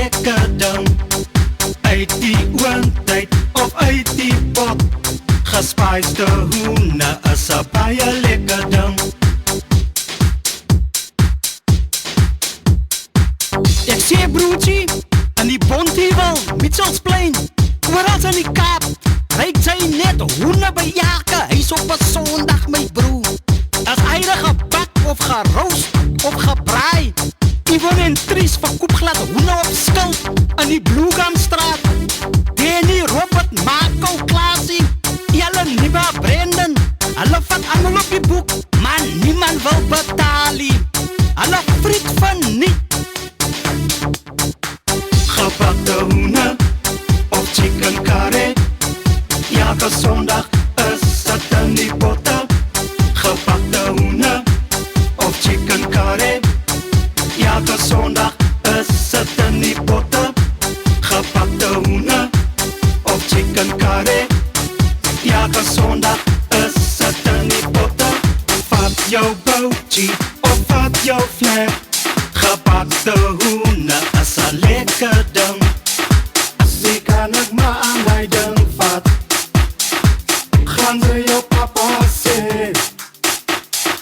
lekker ding. Uit die oondheid of uit die pot, gespuiste hoene is 'n baie lekker ding. Ek sê broodjie, in die Bontewil, Mitchellsplein, oral in die Kaap, ryk sy net hoene by elke huis op 'n Sondag, my broer. As eiere gebak of geroos of gebraai, Yvonne en Tries verkoop glad hoene op skuld in die Bloekamstraat. Danny, Robert, Marco, Klaasie, Ellen, Niba, Brendan, hulle vat almal op die boek, maar niemand wil betaal nie. Hulle friet van nie. Gebakte hoene of chicken curry, elke Sondag is dit in die potte. Gebakte hoene of chicken curry, elke Sondag is dit in die potte. Gebakte hoene of chicken curry, elke Sondag is dit in die potte. Vat jou boutjie of vat jou vlek, gebakte hoene is 'n lekker ding. As jy kan ek maar aan die ding vat, gaan ze jou papa sê.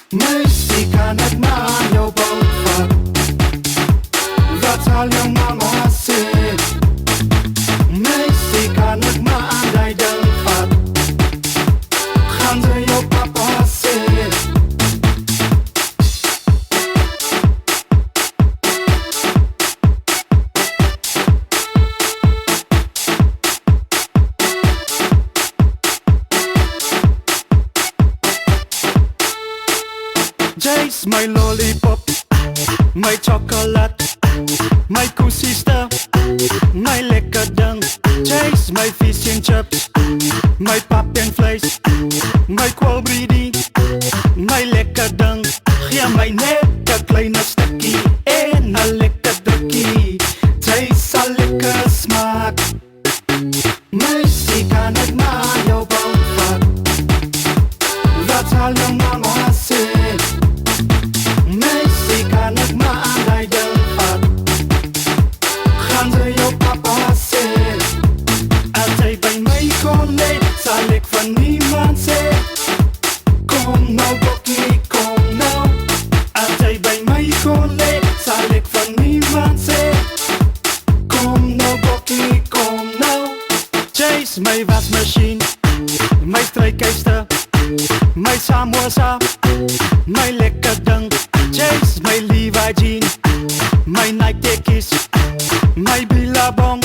Meisie kan ek maar aan jou bout vat, wat sal jou mama sê. Meisie kan ek maar aan die ding vat, gaan ze jou papa sê. Jay's my lollipop, my chocolate, my cool sister, my lekker ding. Jay's my fish and chips, my pap en vlees, my kwalbreedie, my lekker ding. Gee my net 'n kleine stukkie en 'n lekker drukkie. Jay's sal lekker smaak. Meisie kan ek maar jou bout vat, wat sal jou mama sê. Meisie kan ek maar aan die ding vat, gaan ze jou papa sê. As jy by my kon lê, sal ek van niemand sê. Kom nou bokkie, kom nou. As jy by my kon lê, sal ek van niemand sê. Kom nou bokkie, kom nou. Jay's my wasmachine, my strykyster, my samosa, my lekker ding. Jay's my Levi jean, my Nike tekkies, my Billabong,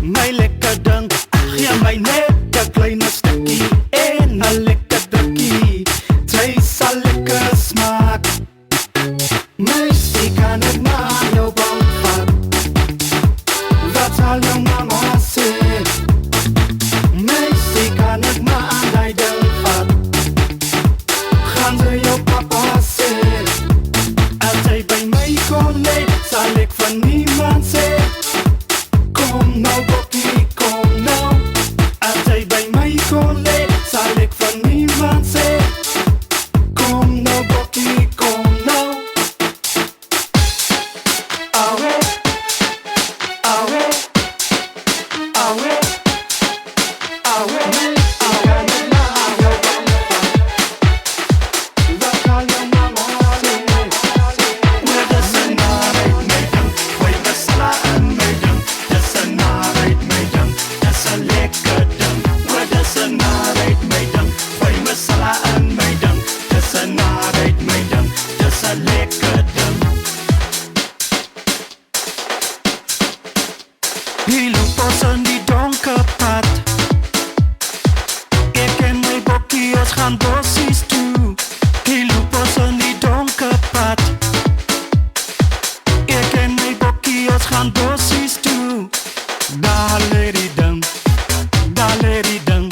my lekker ding. Gee my net 'n kleine stukkie en 'n lekker drukkie. Jay's sal lekker smaak. Meisie kan ek maar aan jou bout vat, wat sal jou mama sê. Meisie kan ek maar aan die ding vat, gaan ze jou papa sê. As jy by my kon lê, sal ek van niemand sê. Kom nou bokkie, kom nou. As jy by my kon lê, sal ek van niemand sê. Kom nou bokkie, kom nou. Awe, awe, awe, awe. Meisie kan ek maar aan jou bout vat, wat sal jou mama sê. Where the sun uit my ding, gooi masala in my ding. Dis 'n narheid my ding, dis 'n lekker ding. Where the sun uit my ding, gooi masala in my ding. Dis 'n narheid my ding, dis 'n lekker ding. Die loop ons in die donker pad, ek en my bokkie ons gaan bossies toe. Die loop ons in die donker pad, ek en my bokkie ons gaan bossies toe. Daar lê die ding, daar lê die ding,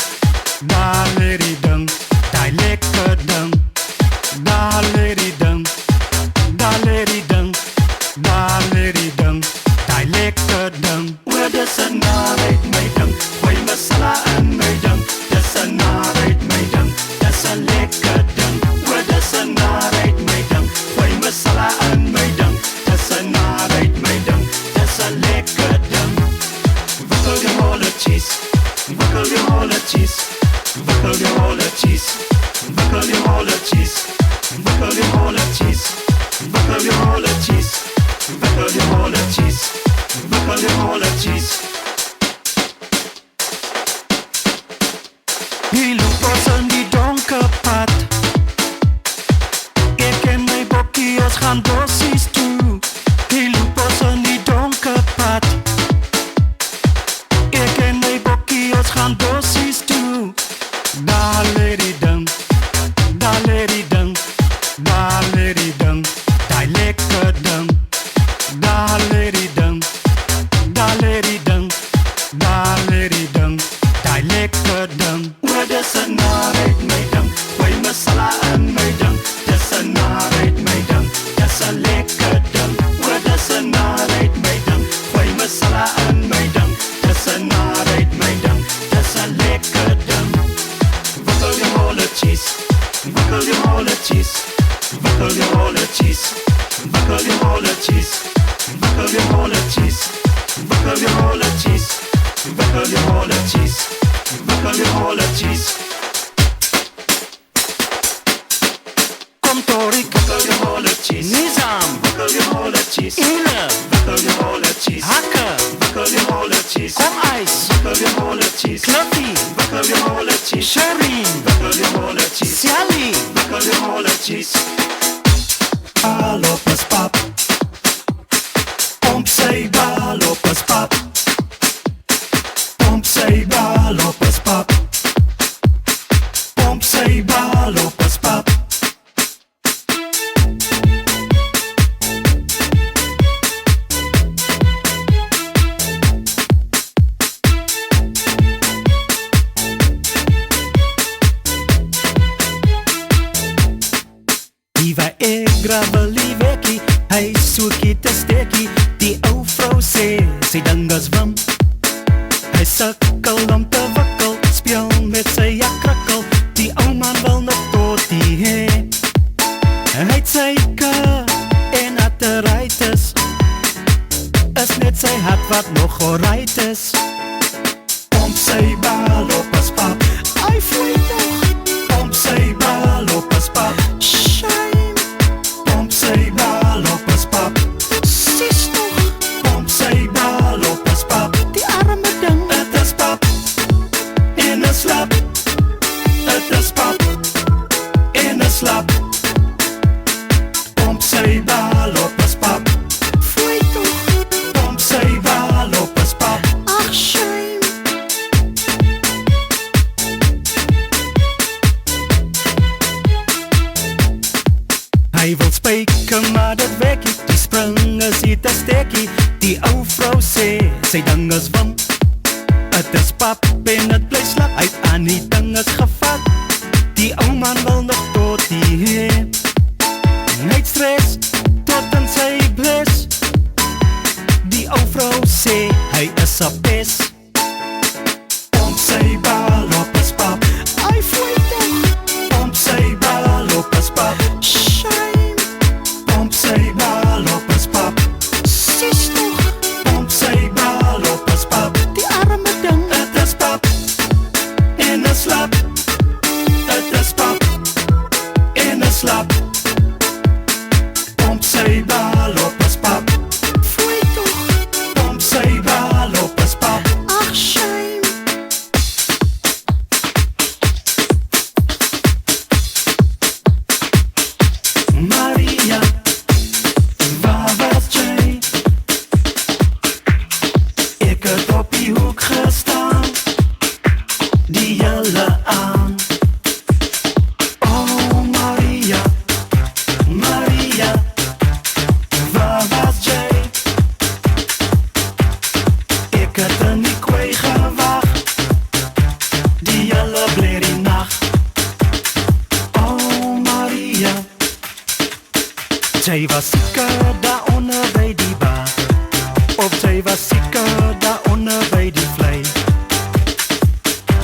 daar lê die ding, die lekker ding. Daar lê die ding, daar lê die ding, daar lê die ding, die lekker ding. Where the sun uit my ding, gooi masala in my ding. Dis 'n narheid my ding, dis 'n lekker ding. Where the sun uit my ding, gooi masala in my ding. Dis 'n narheid my ding, dis 'n lekker wikkel je holletjes, wikkel je holletjes, wikkel je holletjes, wikkel je holletjes, wikkel je holletjes, wikkel je holletjes, wikkel je holletjes. Die loop ons in die donker pad. Ek en my bokkie, ons gaan bossies toe. Die loop ons in die donker pad. Ek en my bokkie, ons gaan bossies toe. Daar lê die ding, daar lê die ding, daar lê die ding, die lekker ding. Daar lê die ding, daar lê die ding, daar lê die ding, die lekker ding. O, dis 'n narheid my ding, gooi masala in my ding. Dis 'n narheid my ding, dis 'n lekker ding. O, dis 'n narheid my ding, gooi masala in my ding. Dis 'n narheid my ding, dis 'n lekker ding. Wikkel je holletjes, wikkel je holletjes, wikkel je holletjes, wikkel je holletjes, wikkel je holletjes, wikkel je holletjes, wikkel je holletjes, wikkel je holletjes. Kom Tori, wikkel je holletjes, Nizam, wikkel je holletjes, Ine, wikkel je holletjes, Hakke, wikkel je holletjes, Kom Ijs, wikkel je holletjes, Kluppie, wikkel je holletjes, Sherry, wikkel je holletjes, Sally, wikkel je holletjes. Balopes pap, pomp sy balopes pap, pomp sy balopes pap, pomp sy balopes pap. Gravelie wekkie, hy soekie te steekie. Die ou vrou sê, sy ding is wim. Hy sukkel om te wikkel, speel met sy jakrikkel. Die ou man wil nog tot die hee. Hy het syke en arteritis, is net sy hart wat nog gereid is. Pomp sy balopes pap, hy vloei nog. Pomp sy balopes pap, sy balopes pap, sies nog. Pomp sy balopes pap, die arme ding. Het is pap, en een slap. Het is pap, en een slap. Pomp sy balopes pap, vloei toch. Pomp sy balopes pap, ach shame. Hy wil spijken, maar dat wekkie, die spring is hier te stekkie. Die ou vrou sê, sy ding is wim. Het is pap en het bly slap, uit aan die ding is gevat. Die ou man wil nog tot die hee. Hy het stress, tot in sy bliss. Die ou vrou sê, hy is a pes. Pomp sy balopes pap, hy vloei toch. Pomp sy balopes pap, pomp sy balopes pap, sies toch. Pomp sy balopes pap, die arme ding. Het is pap, en een slap. Het is pap, en een slap. Pomp sy balopes pap, vloei toch. Pomp sy balopes pap, ach shame. Maria, waar was jy? Ek het op die hoek gestaan, die hele aan. Oh Maria, Maria, waar was jy? Ek het in die kooi gewacht, die hele blerrie nacht. Oh Maria, jy was seker daar onder by die bar, of jy was seker daar onder by die vlei.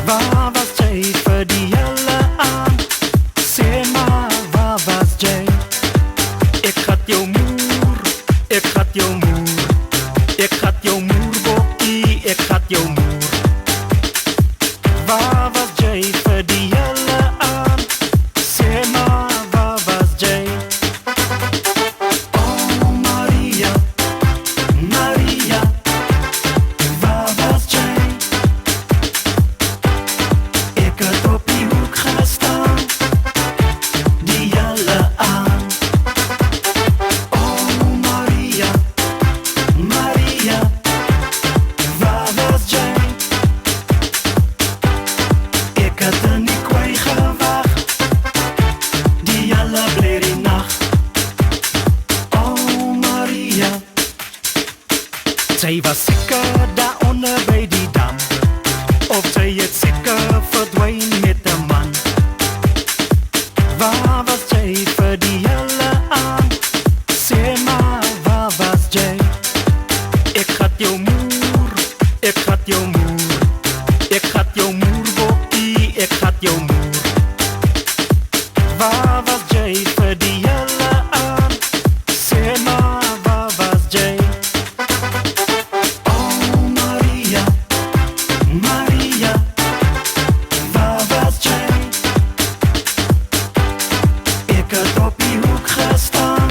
Waar was jy vir die hele aand? Sê maar, waar was jy? Ek gat jou moer, ek gat jou moer, ek gat jou moer bokkie, ek gat jou moer. Sy was seker daaronder by die dam, of sy het seker verdwyn met 'n man. Waar was jy vir die hele aand? Sê maar, waar was jy? Ek gat jou moer, ek gat jou moer, ek gat jou moer, bokkie, ek gat jou moer. Waar was jy vir die hele aand? Sê maar, waar was jy? Oh Maria, Maria, waar was jy? Ek het op die hoek gestaan,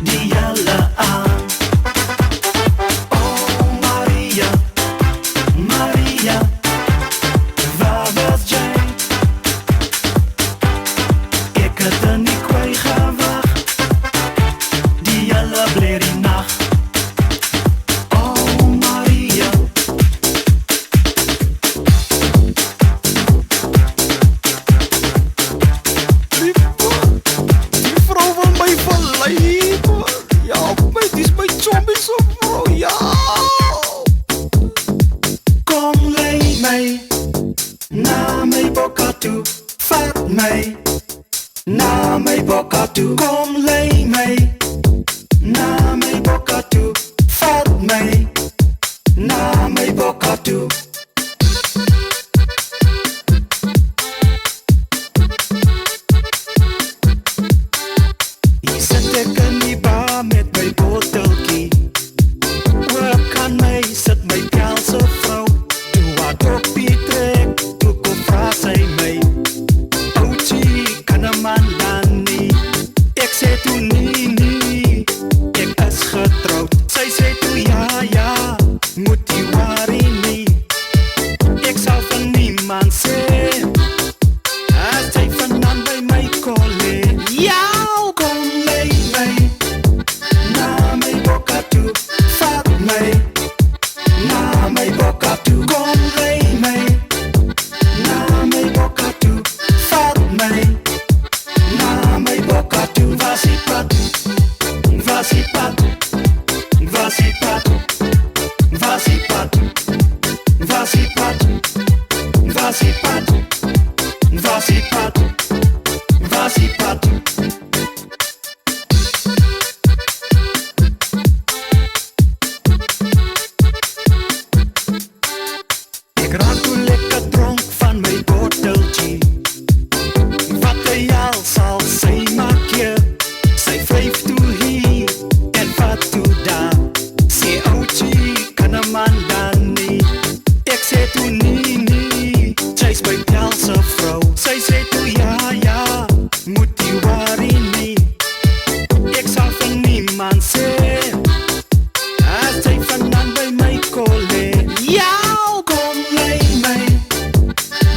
die hele aand. Oh Maria, Maria, waar was jy? Ek het er nie kwy gewag, die hele blerrie nacht. Oh Maria, Die vrou wil my verlei, man. Ja, dis my zombie so vrou, ja. kom lei my na my bokka toe, vat my na my bokka toe. Kom lei my na my bokka toe, vat my na my bokka toe. Hier sit ek in die bar met my botteltjie, oor kan my sit my Kelse vrou, toe haar toppie trek, toe kom vra sy my, ouchie, kan 'n man dan nie? Ek sê toe nee, nee, ek is getroud. Sy sê toe ja, ja, moet jy worry nie. Ek sal van niemand sê, as jy vanaand by my kom lê. Ja, kom lê my na my bokka toe, vat my na my bokka toe. Kom lê my na my bokka toe, vat my na my bokka toe. Was die pad, was die pad, was die pad, was die pad, was die pad, was die pad, was die pad, was die pad. Ek raak toe lekker dronk van my botteltjie. Wat hy al sal sy maak je, sy vryf toe hier en vat toe daar. Sê ouchie, kan 'n man dan nie? Ek sê toe nee, nee, sy's my Kelse vrou. Sy sê toe ja, ja, moet jy worry nie. Ek sal van niemand sê, as jy vanaand by my kom lê. Ja, kom lê my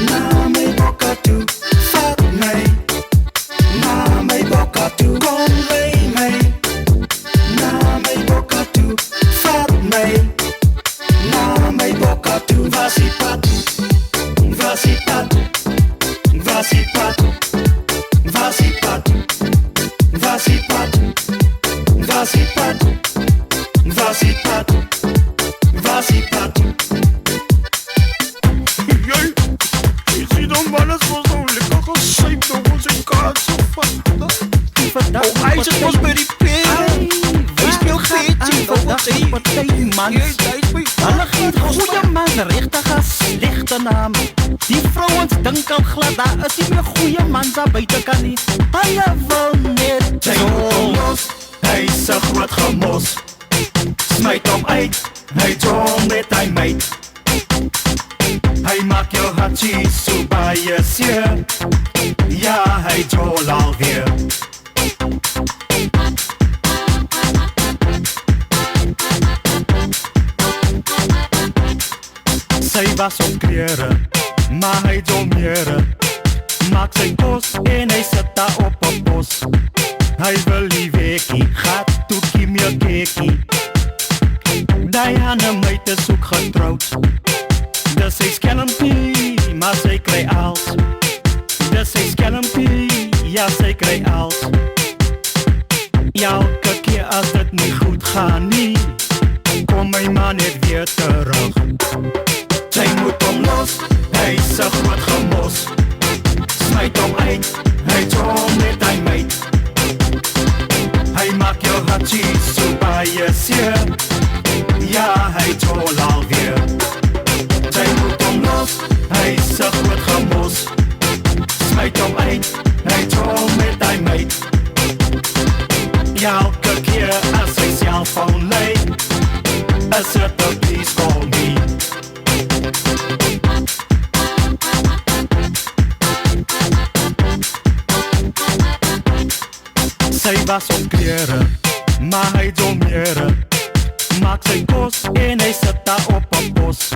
na my bokka toe, vat my na my bokka toe. Kom lê my na my bokka toe, vat my na my bokka toe. Was die pad, was die pad, was die pad, was die pad, was die pad, was die pad, was die pad, was die pad. Jy sien dan man, is ons nou lekker gesyp, nou ons die kaart so vat. Oh, hy sit ons by die peren. Hy speel geetje, volgens hy. Hulle gee goeie man, regtig 'n slegte naam. Die vrouens dink al glad, daar is nie meer goeie mans daar buite kan nie. Hulle wil net Jy moet hom los, hy's 'n groot gemos. Smyt hom uit, hy jol met hy meid. Hy maak jou hartjie so baie seer. Ja, hy jol alweer. Sy was op klere, maar hy jol meer. Maak sy kos en hy sit daar op 'n bos. Hy wil die weekie, gaat toe kiem jou keekie. Diana meid is ook getrouwd. Dus sy skelmpie, maar sy kry als. Dus sy skelmpie, ja sy kry als. Elke keer as dit nie goed gaan nie, kom my man net weer terug. Sy moet hom los, hy's 'n groot gemos. Smyt hom uit, hy trom met hy meid. Hy maak jou hartjie so baie seer. Ja, hy tol alweer. Sy moet hom los, hy's 'n groot gemos. Smyt hom uit, hy trom met hy meid. Ja, elke keer as sy cellfoon lei, is it the please call me. Sy was op klere, maar hy domere. Maak sy kos en hy sit daar op 'n bos.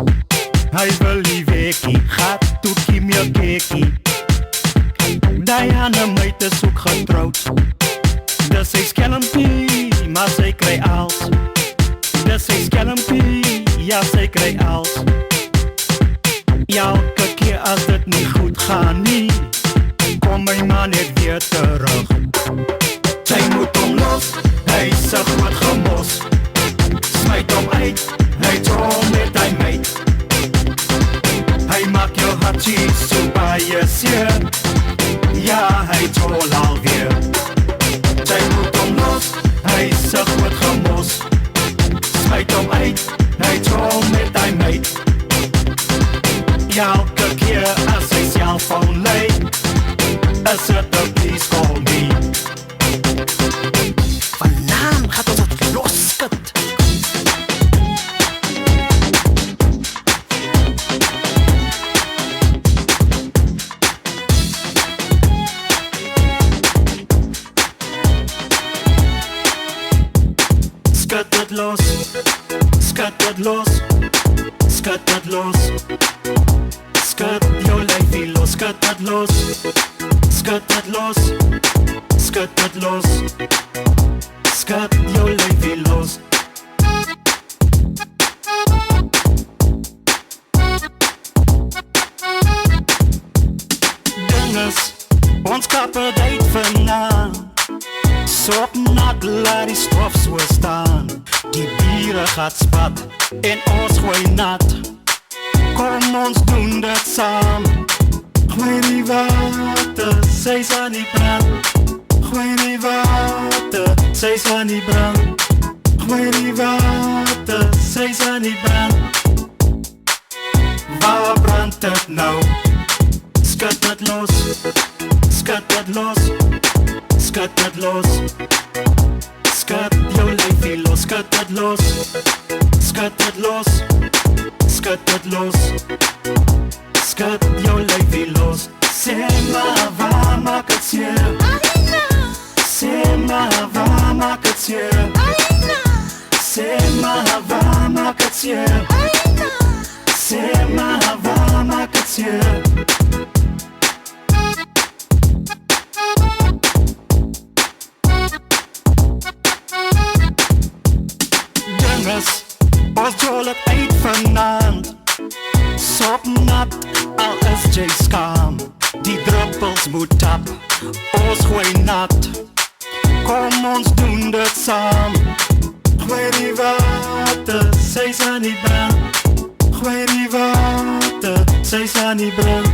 Hy wil die weekie, gaat toe kiem jou keekie. Diana meid is ook getrouwd. Dis sy skelmpie, maar sy kry als. Dis sy skelmpie, ja sy kry als. Ja, elke keer as dit nie goed gaan nie, kom my man net weer terug. Sy moet hom los, hy's 'n groot gemos. Smyt hom uit, hy trom met hy meid. Hy maak jou hartjie so baie seer. Ja, hy tol alweer. Sy moet hom los, hy's 'n groot gemos. Smyt hom uit, hy trom met hy meid. Ja, elke keer as sy cellfoon lei, is it the please call me. Vanaand gaat ons het loskut. Skud dit los, skud dit los, skud dit los. Skud jou lyfie los, skud dit los, skud dit los, skud dit los. Skud jou lyfie los. Dinges, ons kappe date vanaand. Sop nat, laat die stof so staan. Die biere gaat spat en ons gooi nat. Kom ons doen dit saam. Gooi die water, sy's aan die brand. Gooi die water, sy's aan die brand. Gooi die water, sy's aan die brand. Waar brand dit nou? Skud dit los, skud dit los. Skud dit los. Skud jou lyfie los, skud dit los. Skud dit los. Skud dit los. Skud jou lyfie los. Sê maar waar maak het seer? Sê maar waar maak het seer? Sê maar waar maak het seer? Sê maar waar maak het seer? Ons jol het uit vanaand. Sop nat, al is jy skaam. Die druppels moet tap, ons gooi nat. Kom ons doen dit saam. Gooi die water, sy's aan die brand. Gooi die water, sy's aan die brand.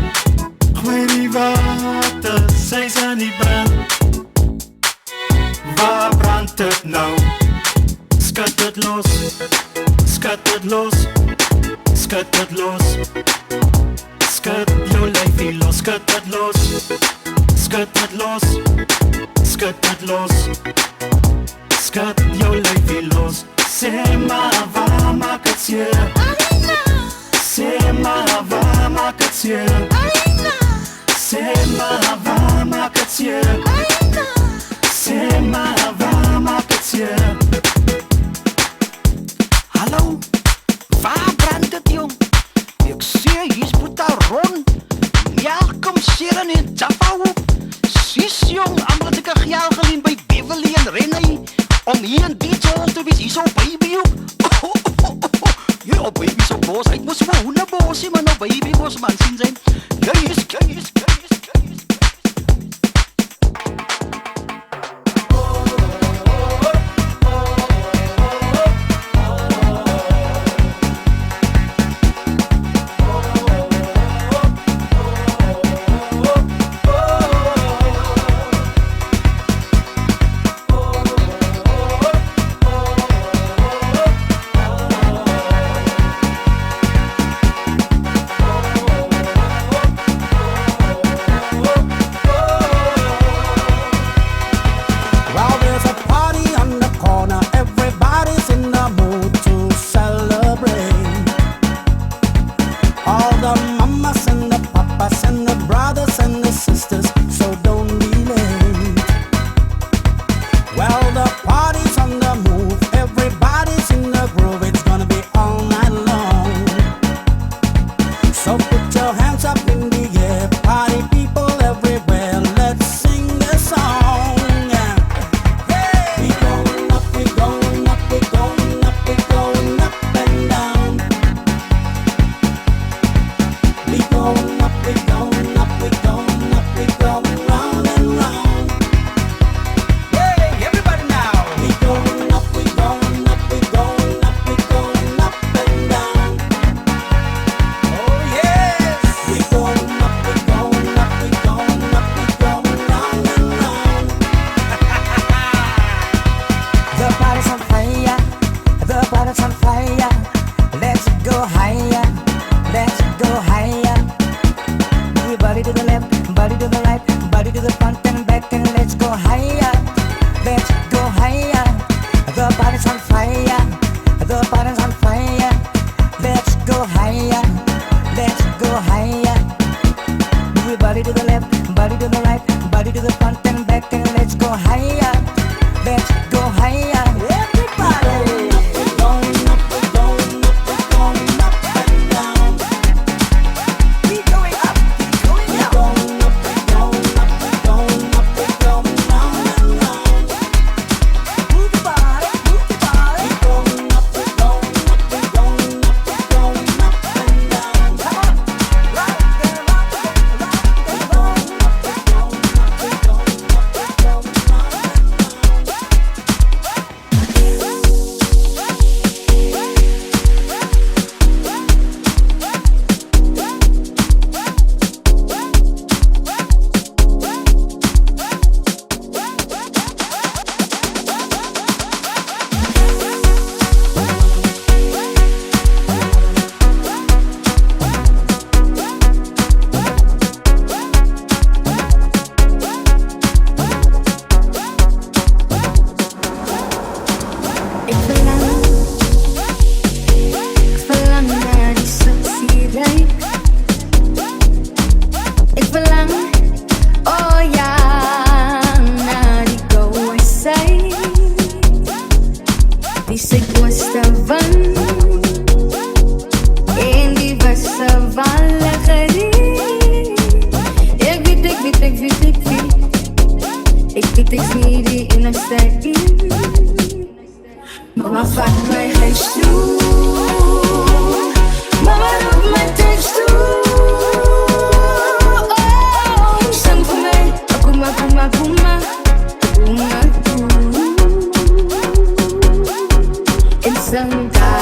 Gooi die water, sy's aan die brand. Waar brand dit nou? Skud dit los. Skud dit los, skud dit los. Skud jou lyfie los, skud dit los. Skud dit los, skud dit los. Skud jou lyfie los. Sê maar waar maak het seer? Sê maar waar maak het seer? Sê maar waar maak het seer? Sê maar waar maak het seer? Hallo, waar brand het jong? Ek sê, hier's Boetaron. Welkom Sharon en Jaffa hoek. Sis jong, amper het ek 'n geld geleen by Beverly en Rennie. Om hier in die tol te wees, hier so baby hoek. Ja, baby so boos, ek moes maar hoendebosie, maar nou baby boos man sien zijn. Juist.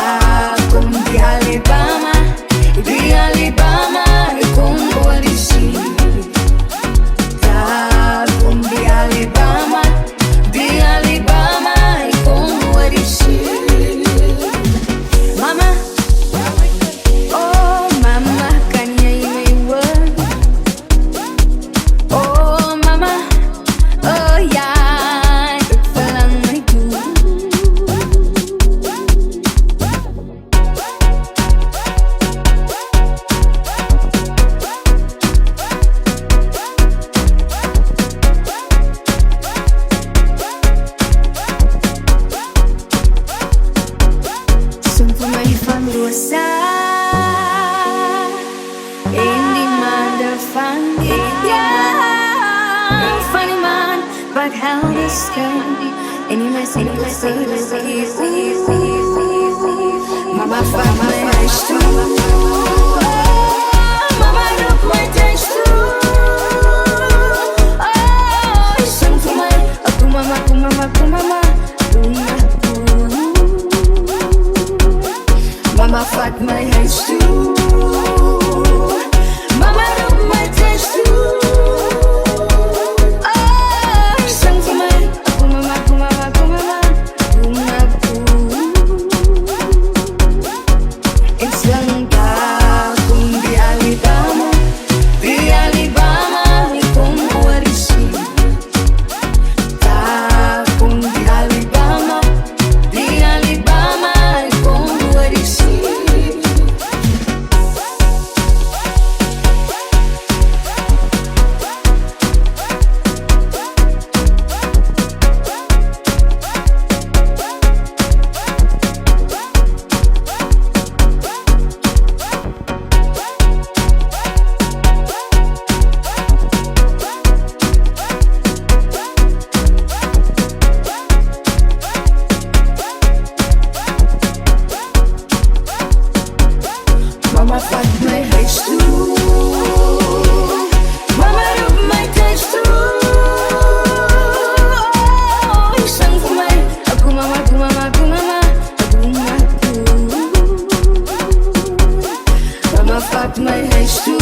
Tá com de Alabama e com o Alici. Tá com de Alabama e com o Alici. Mama, oh mama, kanya imewa. Oh mama, oh yeah, falang may tu. Sumpa may fanlusa. Hindi man the funny, yeah, funny man, but how to stay? Any message, Mama found my eyes too. Mama look my taste too. Oh, isang kumay, aku mama. Mama fuck my hands too. Mama look my taste too. Oh, isang kumay, aku mama. Isang kung di Alabama y con Alici. Ta kung di Alabama y con Alici. Mama fuck my hands too. Mama look my taste too. Oh, isang kumay, aku mama. Mama fuck my hands too.